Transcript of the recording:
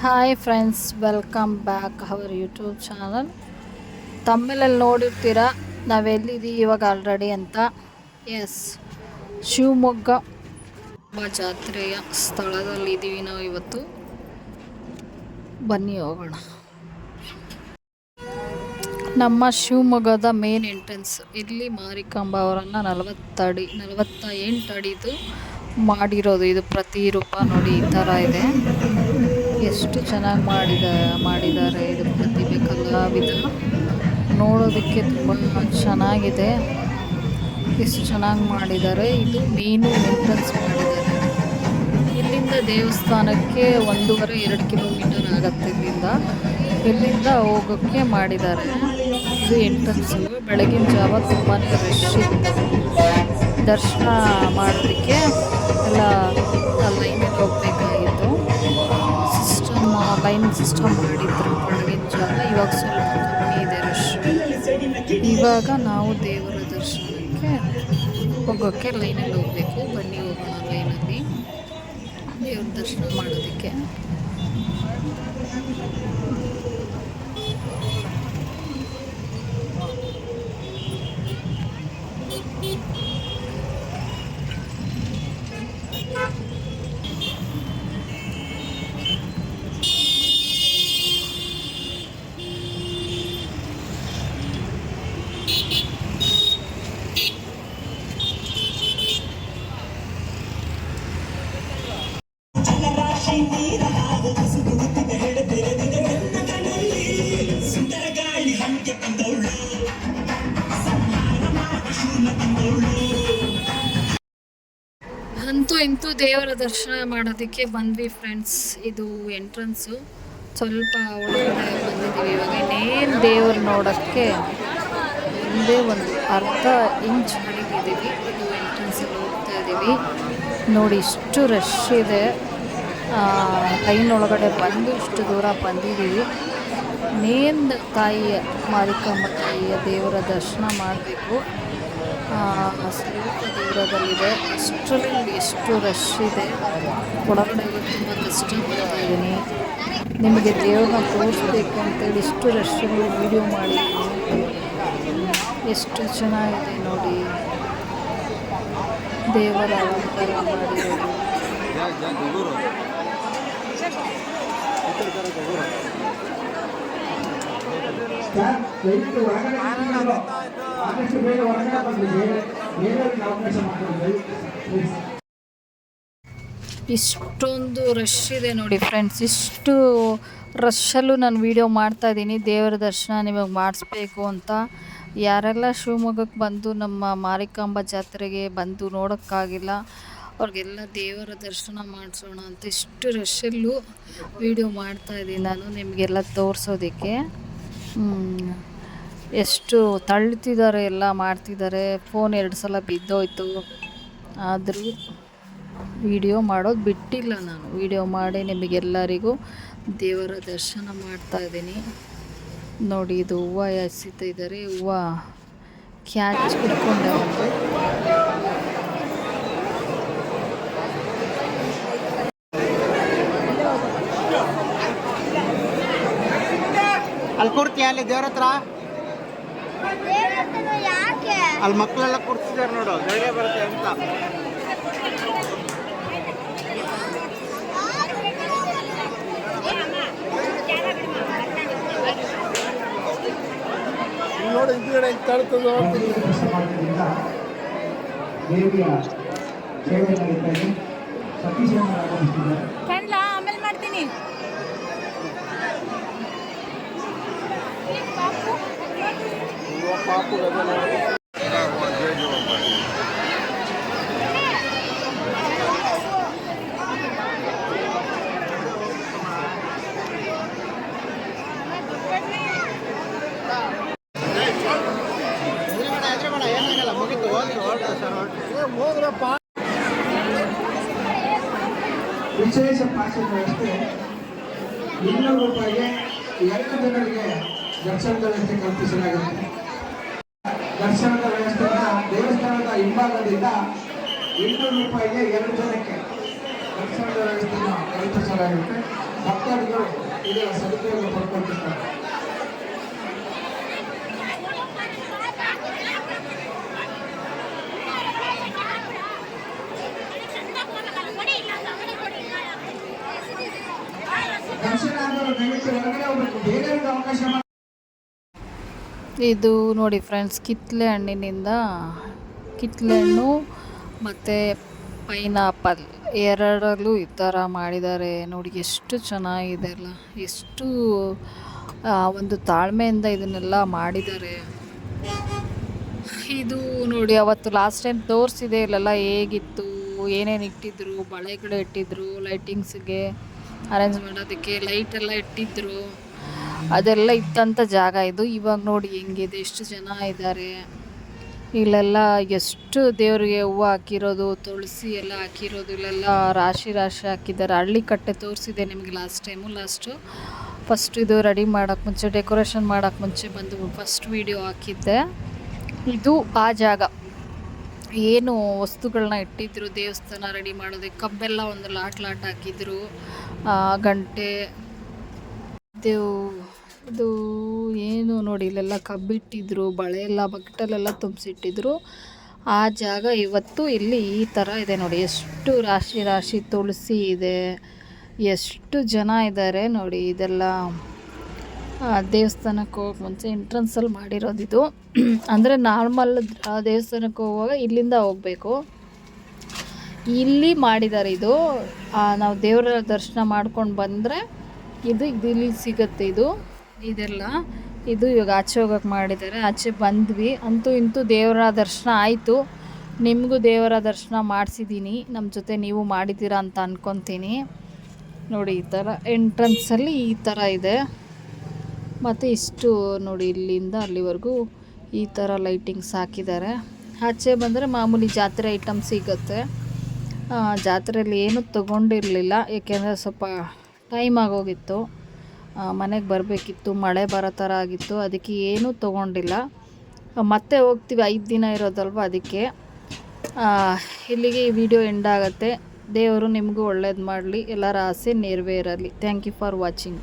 Hi friends, welcome back our YouTube channel. ತಮ್ಮೇಲಲ್ಲಿ ನೋಡಿರ್ತೀರ ನಾವೆಲ್ಲಿದ್ದೀವಿ ಇವಾಗ ಆಲ್ರೆಡಿ ಅಂತ. ಎಸ್, ಶಿವಮೊಗ್ಗ ಜಾತ್ರೆಯ ಸ್ಥಳದಲ್ಲಿ ಇದ್ದೀವಿ ನಾವು ಇವತ್ತು. ಬನ್ನಿ ಹೋಗೋಣ. ನಮ್ಮ ಶಿವಮೊಗ್ಗದ ಮೇನ್ ಎಂಟ್ರೆನ್ಸ್ ಇಲ್ಲಿ ಮಾರಿಕಾಂಬ ಅವರನ್ನು 48 ಅಡಿದು ಮಾಡಿರೋದು. ಇದು ಪ್ರತಿರೂಪ ನೋಡಿ, ಈ ಥರ ಇದೆ. ಎಷ್ಟು ಚೆನ್ನಾಗಿ ಮಾಡಿದ್ದಾರೆ. ಇದು ಪ್ರತಿಭೆ ಕಲಾವಿದ, ನೋಡೋದಕ್ಕೆ ತುಂಬ ಚೆನ್ನಾಗಿದೆ. ಎಷ್ಟು ಚೆನ್ನಾಗಿ ಮಾಡಿದ್ದಾರೆ. ಇದು ಮೇನು ಎಂಟ್ರೆನ್ಸ್ ಮಾಡಿದ್ದಾರೆ. ಇಲ್ಲಿಂದ ದೇವಸ್ಥಾನಕ್ಕೆ 1.5-2 ಕಿಲೋಮೀಟರ್ ಆಗುತ್ತೆ. ಇಲ್ಲಿಂದ ಹೋಗೋಕ್ಕೆ ಮಾಡಿದ್ದಾರೆ. ಇದು ಎಂಟ್ರೆನ್ಸು. ಬೆಳಗಿನ ಜಾವ ತುಂಬಾ ರಶ್ ಇತ್ತು. ದರ್ಶನ ಮಾಡೋದಕ್ಕೆ ಎಲ್ಲ ಲೈನಲ್ಲಿ ಹೋಗಬೇಕಾಗಿತ್ತು. ಲೈನ್ ಸಿಸ್ಟಮ್ ಮಾಡಿದ್ರು ಬೆಳಗಿನ ಜಾವ. ಇವಾಗ ಸ್ವಲ್ಪ ಕಮ್ಮಿ ಇದೆ ರಶ್. ಇವಾಗ ನಾವು ದೇವರ ದರ್ಶನಕ್ಕೆ ಹೋಗೋಕ್ಕೆ ಲೈನಲ್ಲಿ ಹೋಗಬೇಕು. ಬನ್ನಿ ಹೋಗೋಣ ಲೈನಲ್ಲಿ ದೇವ್ರ ದರ್ಶನ ಮಾಡೋದಕ್ಕೆ. ಅಂತೂ ಇಂತೂ ದೇವರ ದರ್ಶನ ಮಾಡೋದಕ್ಕೆ ಬಂದ್ವಿ ಫ್ರೆಂಡ್ಸ್. ಇದು ಎಂಟ್ರೆನ್ಸು. ಸ್ವಲ್ಪ ಒಳಗಡೆ ಬಂದಿದ್ದೀವಿ. ಇವಾಗ ಇನ್ನೇನು ದೇವರು ನೋಡೋಕ್ಕೆ ಒಂದೇ ಒಂದು ಅರ್ಧ ಇಂಚ್ ಬೆಳಗಿದ್ದೀವಿ. ಇದು ಎಂಟ್ರೆನ್ಸಲ್ಲಿ ಹೋಗ್ತಾ ಇದ್ದೀವಿ. ನೋಡಿ, ಇಷ್ಟು ರಶ್ ಇದೆ. ಲೈನೊಳಗಡೆ ಬಂದು ಇಷ್ಟು ದೂರ ಬಂದಿದ್ದೀವಿ. ಇನ್ನೇನು ತಾಯಿಯ ಮಾರಿಕಾಂಬ ತಾಯಿಯ ದೇವರ ದರ್ಶನ ಮಾಡಬೇಕು. ಸ್ವಲ್ಪ ದೂರದಲ್ಲಿದೆ. ಅಷ್ಟರಲ್ಲಿ ಎಷ್ಟು ರಶ್ ಇದೆ. ಒಳಗಡೆ ತುಂಬ ಕಷ್ಟ ಪಡ್ತಾ ಇದ್ದೀನಿ. ನಿಮಗೆ ದೇವ್ರನ್ನ ತೋರಿಸ್ಬೇಕು ಅಂತೇಳಿ ಇಷ್ಟು ರಶ್ಶಲ್ಲಿ ವೀಡಿಯೋ ಮಾಡಿದ್ದೀನಿ. ಎಷ್ಟು ಚೆನ್ನಾಗಿದೆ ನೋಡಿ, ದೇವರ ಅಲಂಕಾರ ಮಾಡಿರೋದು. ಇಷ್ಟೊಂದು ರಶ್ ಇದೆ ನೋಡಿ ಫ್ರೆಂಡ್ಸ್. ಇಷ್ಟು ರಶ್ಶಲ್ಲೂ ನಾನು ವೀಡಿಯೋ ಮಾಡ್ತಾಯಿದ್ದೀನಿ. ದೇವರ ದರ್ಶನ ನಿಮಗೆ ಮಾಡಿಸ್ಬೇಕು ಅಂತ. ಯಾರೆಲ್ಲ ಶಿವಮೊಗ್ಗಕ್ಕೆ ಬಂದು ನಮ್ಮ ಮಾರಿಕಾಂಬ ಜಾತ್ರೆಗೆ ಬಂದು ನೋಡೋಕ್ಕಾಗಿಲ್ಲ ಅವ್ರಿಗೆಲ್ಲ ದೇವರ ದರ್ಶನ ಮಾಡಿಸೋಣ ಅಂತ ಇಷ್ಟು ರಶ್ಶಲ್ಲೂ ವೀಡಿಯೋ ಮಾಡ್ತಾಯಿದ್ದೀನಿ ನಾನು ನಿಮಗೆಲ್ಲ ತೋರಿಸೋದಕ್ಕೆ. ಎಷ್ಟು ತಳ್ತಿದ್ದಾರೆ, ಎಲ್ಲ ಮಾಡ್ತಿದ್ದಾರೆ. ಫೋನ್ 2 ಸಲ ಬಿದ್ದೋಯ್ತು. ಆದರೂ ವಿಡಿಯೋ ಮಾಡೋದು ಬಿಟ್ಟಿಲ್ಲ ನಾನು. ವಿಡಿಯೋ ಮಾಡಿ ನಿಮಗೆಲ್ಲರಿಗೂ ದೇವರ ದರ್ಶನ ಮಾಡ್ತಾಯಿದ್ದೀನಿ. ನೋಡಿ, ಇದು ಹೂವು ಎಸಿತಿದ್ದಾರೆ. ಹೂವು ಕ್ಯಾಚ್ ಹಿಡ್ಕೊಂಡೆ ಒಂದು. ಅಲ್ಲಿ ಕೂರ್ತೀಯ? ಅಲ್ಲಿ ದೇವ್ರ ಹತ್ರ ಅಲ್ಲಿ ಮಕ್ಕಳೆಲ್ಲ ಕೂರ್ತಿದ್ದಾರೆ ನೋಡು, ಧೈರ್ಯ ಬರುತ್ತೆ ಅಂತ. ನೋಡಿ, ಹಿಂದ್ಗಡೆ ತಳ್ತದ ಆಮೇಲೆ ಮಾಡ್ತೀನಿ. ಪಾಪು ವಿಶೇಷ ಪಾಸಿಂಗ್ ವ್ಯವಸ್ಥೆ 200 ರೂಪಾಯಿಗೆ 2 ಜನರಿಗೆ ದರ್ಶನದ ವ್ಯವಸ್ಥೆ ಕಲ್ಪಿಸಲಾಗುತ್ತೆ. ದರ್ಶನದ ವ್ಯವಸ್ಥೆಯನ್ನು ದೇವಸ್ಥಾನದ ಹಿಂಭಾಗದಿಂದ 200 ರೂಪಾಯಿಗೆ 2 ಜನಕ್ಕೆ ದರ್ಶನದ ವ್ಯವಸ್ಥೆಯನ್ನು ಕಲ್ಪಿಸಲಾಗುತ್ತೆ. ಭಕ್ತಾದಿಗಳು ಇದರ ಸದುಪಯೋಗ ಪಡ್ಕೊಳ್ತಿರ್ತಾರೆ. ದರ್ಶನ ಆದವರು ದಯವಿಟ್ಟು ಹೊರಗಡೆ ಹೋಗ್ಬೇಕು, ಬೇರೆ ಅವಕಾಶ ಮಾಡಿ. ಇದು ನೋಡಿ ಫ್ರೆಂಡ್ಸ್, ಕಿತ್ತಳೆ ಹಣ್ಣಿನಿಂದ ಕಿತ್ತಳೆ ಹಣ್ಣು ಮತ್ತು ಪೈನಾಪಲ್ ಎರಡರಲ್ಲೂ ಈ ಥರ ಮಾಡಿದ್ದಾರೆ ನೋಡಿ. ಎಷ್ಟು ಚೆನ್ನಾಗಿದೆ ಅಲ್ಲ, ಎಷ್ಟು ಒಂದು ತಾಳ್ಮೆಯಿಂದ ಇದನ್ನೆಲ್ಲ ಮಾಡಿದ್ದಾರೆ. ಇದು ನೋಡಿ, ಅವತ್ತು ಲಾಸ್ಟ್ ಟೈಮ್ ತೋರಿಸಿದೆ ಇಲ್ಲೆಲ್ಲ ಹೇಗಿತ್ತು, ಏನೇನು ಇಟ್ಟಿದ್ರು, ಬಳೆಗಳು ಇಟ್ಟಿದ್ರು, ಲೈಟಿಂಗ್ಸ್ಗೆ ಅರೇಂಜ್ ಮಾಡೋದಕ್ಕೆ ಲೈಟೆಲ್ಲ ಇಟ್ಟಿದ್ರು, ಅದೆಲ್ಲ ಇತ್ತಂಥ ಜಾಗ ಇದು. ಇವಾಗ ನೋಡಿ ಹೆಂಗಿದೆ, ಎಷ್ಟು ಜನ ಇದ್ದಾರೆ ಇಲ್ಲೆಲ್ಲ. ಎಷ್ಟು ದೇವರಿಗೆ ಹೂವು ಹಾಕಿರೋದು, ತುಳಸಿ ಎಲ್ಲ ಹಾಕಿರೋದು, ಇಲ್ಲೆಲ್ಲ ರಾಶಿ ರಾಶಿ ಹಾಕಿದ್ದಾರೆ. ಹಳ್ಳಿ ಕಟ್ಟೆ ತೋರಿಸಿದೆ ನಿಮಗೆ ಲಾಸ್ಟು ಫಸ್ಟ್ ಇದು ರೆಡಿ ಮಾಡೋಕ್ಕೆ ಮುಂಚೆ, ಡೆಕೋರೇಷನ್ ಮಾಡೋಕ್ಕೆ ಮುಂಚೆ ಬಂದು ಫಸ್ಟ್ ವೀಡಿಯೋ ಹಾಕಿದ್ದೆ. ಇದು ಆ ಜಾಗ, ಏನು ವಸ್ತುಗಳನ್ನ ಇಟ್ಟಿದ್ರು ದೇವಸ್ಥಾನ ರೆಡಿ ಮಾಡೋದಕ್ಕೆ. ಕಬ್ಬೆಲ್ಲ ಒಂದು ಲಾಟ್ ಹಾಕಿದ್ರು, ಗಂಟೆ, ಇದು ಏನು ನೋಡಿ, ಇಲ್ಲೆಲ್ಲ ಕಬ್ಬಿಟ್ಟಿದ್ರು, ಬಳೆ ಎಲ್ಲ ಬಕೆಟಲ್ಲೆಲ್ಲ ತುಂಬಿಸಿಟ್ಟಿದ್ರು. ಆ ಜಾಗ ಇವತ್ತು ಇಲ್ಲಿ ಈ ಥರ ಇದೆ ನೋಡಿ. ಎಷ್ಟು ರಾಶಿ ರಾಶಿ ತುಳಸಿ ಇದೆ, ಎಷ್ಟು ಜನ ಇದ್ದಾರೆ ನೋಡಿ. ಇದೆಲ್ಲ ದೇವಸ್ಥಾನಕ್ಕೆ ಹೋಗೋಕೆ ಮುಂಚೆ ಎಂಟ್ರೆನ್ಸಲ್ಲಿ ಮಾಡಿರೋದಿದು. ಅಂದರೆ ನಾರ್ಮಲ್ ದೇವಸ್ಥಾನಕ್ಕೆ ಹೋಗುವಾಗ ಇಲ್ಲಿಂದ ಹೋಗಬೇಕು, ಇಲ್ಲಿ ಮಾಡಿದ್ದಾರೆ ಇದು. ನಾವು ದೇವರ ದರ್ಶನ ಮಾಡ್ಕೊಂಡು ಬಂದರೆ ಇದು ಇಲ್ಲಿ ಸಿಗುತ್ತೆ. ಇದೆಲ್ಲ ಇವಾಗ ಆಚೆ ಹೋಗೋಕೆ ಮಾಡಿದ್ದಾರೆ. ಆಚೆ ಬಂದ್ವಿ, ಅಂತೂ ಇಂತೂ ದೇವರ ದರ್ಶನ ಆಯಿತು. ನಿಮಗೂ ದೇವರ ದರ್ಶನ ಮಾಡಿಸಿದ್ದೀನಿ, ನಮ್ಮ ಜೊತೆ ನೀವು ಮಾಡಿದ್ದೀರಾ ಅಂತ ಅಂದ್ಕೊತೀನಿ. ನೋಡಿ ಈ ಥರ ಎಂಟ್ರೆನ್ಸಲ್ಲಿ ಈ ಥರ ಇದೆ. ಮತ್ತು ಇಷ್ಟು ನೋಡಿ, ಇಲ್ಲಿಂದ ಅಲ್ಲಿವರೆಗೂ ಈ ಥರ ಲೈಟಿಂಗ್ಸ್ ಹಾಕಿದ್ದಾರೆ. ಆಚೆ ಬಂದರೆ ಮಾಮೂಲಿ ಜಾತ್ರೆ ಐಟಮ್ ಸಿಗುತ್ತೆ. ಜಾತ್ರೆಯಲ್ಲಿ ಏನೂ ತೊಗೊಂಡಿರಲಿಲ್ಲ, ಏಕೆಂದರೆ ಸ್ವಲ್ಪ ಟೈಮ್ ಆಗೋಗಿತ್ತು, ಮನೆಗೆ ಬರಬೇಕಿತ್ತು, ಮಳೆ ಬರೋ ಥರ ಆಗಿತ್ತು. ಅದಕ್ಕೆ ಏನೂ ತೊಗೊಂಡಿಲ್ಲ. ಮತ್ತೆ ಹೋಗ್ತೀವಿ, 5 ದಿನ ಇರೋದಲ್ವ, ಅದಕ್ಕೆ. ಇಲ್ಲಿಗೆ ಈ ವಿಡಿಯೋ ಎಂಡ್ ಆಗುತ್ತೆ. ದೇವರು ನಿಮಗೂ ಒಳ್ಳೇದು ಮಾಡಲಿ, ಎಲ್ಲರ ಆಸೆ ನೆರವೇರಲಿ. Thank you for watching.